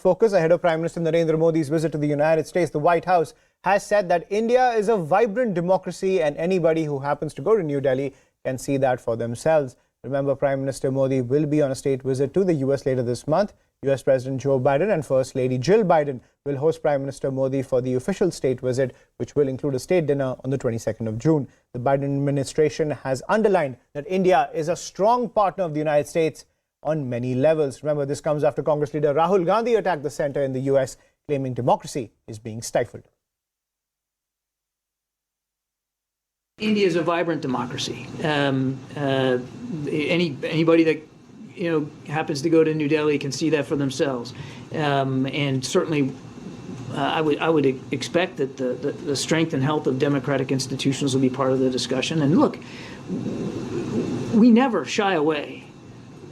focus ahead of Prime Minister Narendra Modi's visit to the United States. The White House has said that India is a vibrant democracy and anybody who happens to go to New Delhi can see that for themselves. Remember, Prime Minister Modi will be on a state visit to the US later this month. US President Joe Biden and First Lady Jill Biden will host Prime Minister Modi for the official state visit, which will include a state dinner on the 22nd of June. The Biden administration has underlined that India is a strong partner of the United States on many levels. Remember, this comes after Congress leader Rahul Gandhi attacked the center in the US, claiming democracy is being stifled. India is a vibrant democracy. Anybody that happens to go to New Delhi can see that for themselves, and certainly I would expect that the strength and health of democratic institutions will be part of the discussion. And look, we never shy away.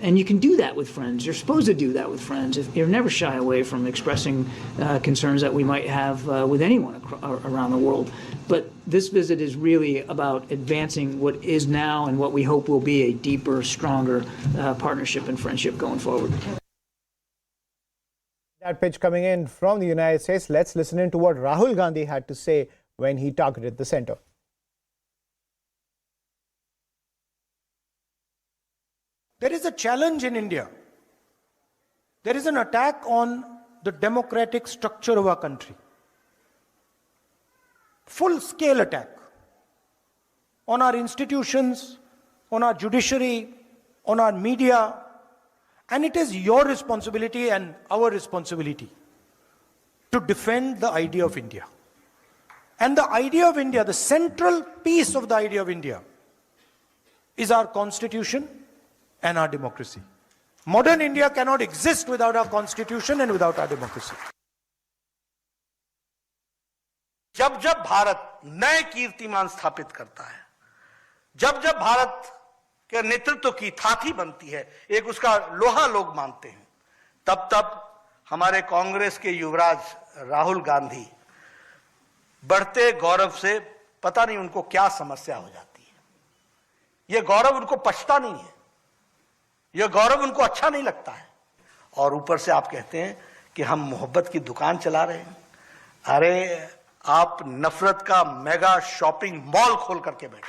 And you can do that with friends. You're supposed to do that with friends. You're never shy away from expressing concerns that we might have with anyone around the world. But this visit is really about advancing what is now and what we hope will be a deeper, stronger partnership and friendship going forward. That pitch coming in from the United States. Let's listen in to what Rahul Gandhi had to say when he targeted the center. There is a challenge in India. There is an attack on the democratic structure of our country. Full-scale attack on our institutions, on our judiciary, on our media. And it is your responsibility and our responsibility to defend the idea of India. And the idea of India, the central piece of the idea of India, is our constitution and our democracy. Modern India cannot exist without our constitution and without our democracy. जब जब भारत नए कीर्तिमान स्थापित करता है, जब जब भारत के नेतृत्व की थाथी बनती है, एक उसका लोहा लोग मानते हैं, तब तब हमारे कांग्रेस के युवराज राहुल गांधी बढ़ते गौरव से पता नहीं उनको क्या समस्या हो जाती है। यह गौरव उनको पछता नहीं है, यह गौरव उनको अच्छा नहीं लगता है। और ऊपर से आप कहते हैं कि हम मोहब्बत की दुकान चला रहे हैं। अरे आप नफरत का मेगा शॉपिंग मॉल खोल करके बैठे।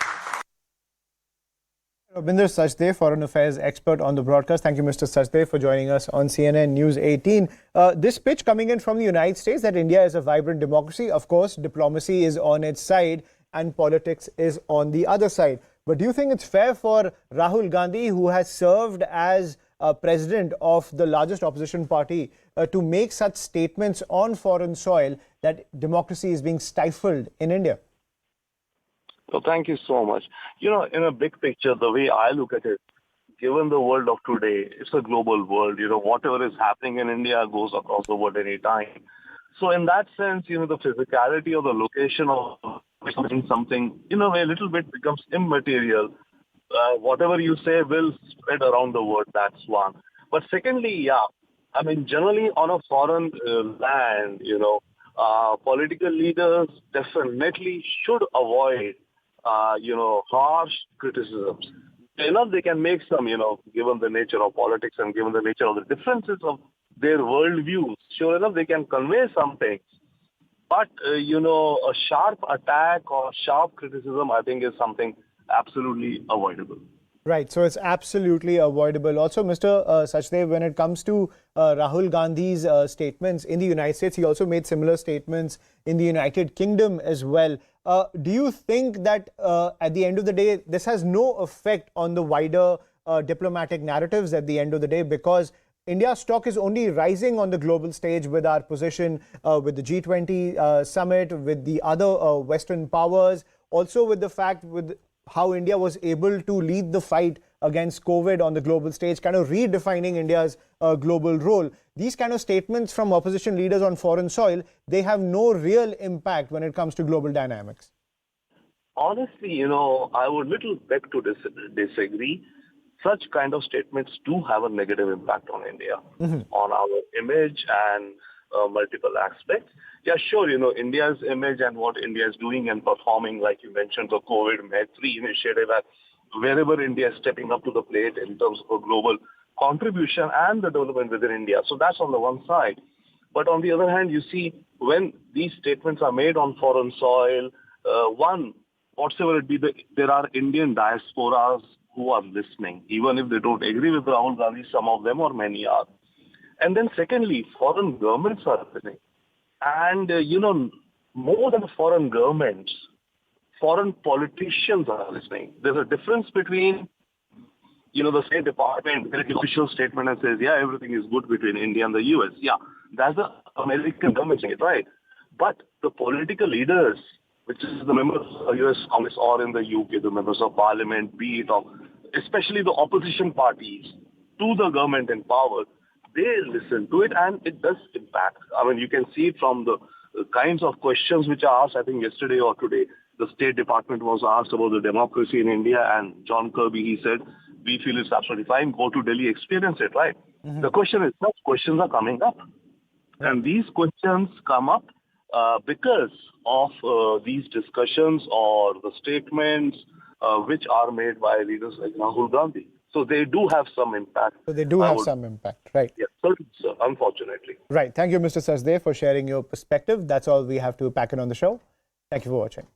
Rabinder Sachdev, Foreign Affairs expert on the broadcast. Thank you, Mr. Sachdev, for joining us on CNN News 18. This pitch coming in from the United States that India is a vibrant democracy. Of course, diplomacy is on its side and politics is on the other side. But do you think it's fair for Rahul Gandhi, who has served as president of the largest opposition party, to make such statements on foreign soil that democracy is being stifled in India? Well, thank you so much. In a big picture, the way I look at it, given the world of today, it's a global world. Whatever is happening in India goes across the world any time. So in that sense, the physicality or the location of something, in a way, a little bit becomes immaterial. Whatever you say will spread around the world. That's one. But secondly, generally on a foreign land, political leaders definitely should avoid, harsh criticisms. Enough they can make some, given the nature of politics and given the nature of the differences of their worldviews, sure enough they can convey some things. But, a sharp attack or sharp criticism, I think, is something absolutely avoidable. Right, so it's absolutely avoidable. Also, Mr. Sachdev, when it comes to Rahul Gandhi's statements in the United States, he also made similar statements in the United Kingdom as well. Do you think that at the end of the day, this has no effect on the wider diplomatic narratives at the end of the day, because India's stock is only rising on the global stage with our position with the G20 summit, with the other Western powers, also with the fact with how India was able to lead the fight against COVID on the global stage, kind of redefining India's global role. These kind of statements from opposition leaders on foreign soil, they have no real impact when it comes to global dynamics. Honestly, I would little beg to disagree. Such kind of statements do have a negative impact on India, on our image and multiple aspects. Yeah, sure, India's image and what India is doing and performing, like you mentioned, the COVID Med 3 initiative, and wherever India is stepping up to the plate in terms of a global contribution and the development within India. So that's on the one side. But on the other hand, you see, when these statements are made on foreign soil, whatsoever it be, there are Indian diasporas who are listening, even if they don't agree with Rahul Gandhi, some of them or many are. And then secondly, foreign governments are listening. And, more than foreign governments, foreign politicians are listening. There's a difference between, the State Department makes an official statement and says, yeah, everything is good between India and the US. Yeah, that's the American government saying it, right? But the political leaders, which is the members of the US Congress or in the UK, the members of parliament, be it, or especially the opposition parties to the government in power, they listen to it and it does impact. I mean, you can see it from the kinds of questions which are asked, I think yesterday or today. The State Department was asked about the democracy in India, and John Kirby, he said, we feel it's absolutely fine, go to Delhi, experience it, right? Mm-hmm. The question is, such questions are coming up. Right. And these questions come up because of these discussions or the statements which are made by leaders like Rahul Gandhi. So they do have some impact. So they do have some impact, right? Yes, certainly, unfortunately. Right. Thank you, Mr. Sachdev, for sharing your perspective. That's all we have to pack in on the show. Thank you for watching.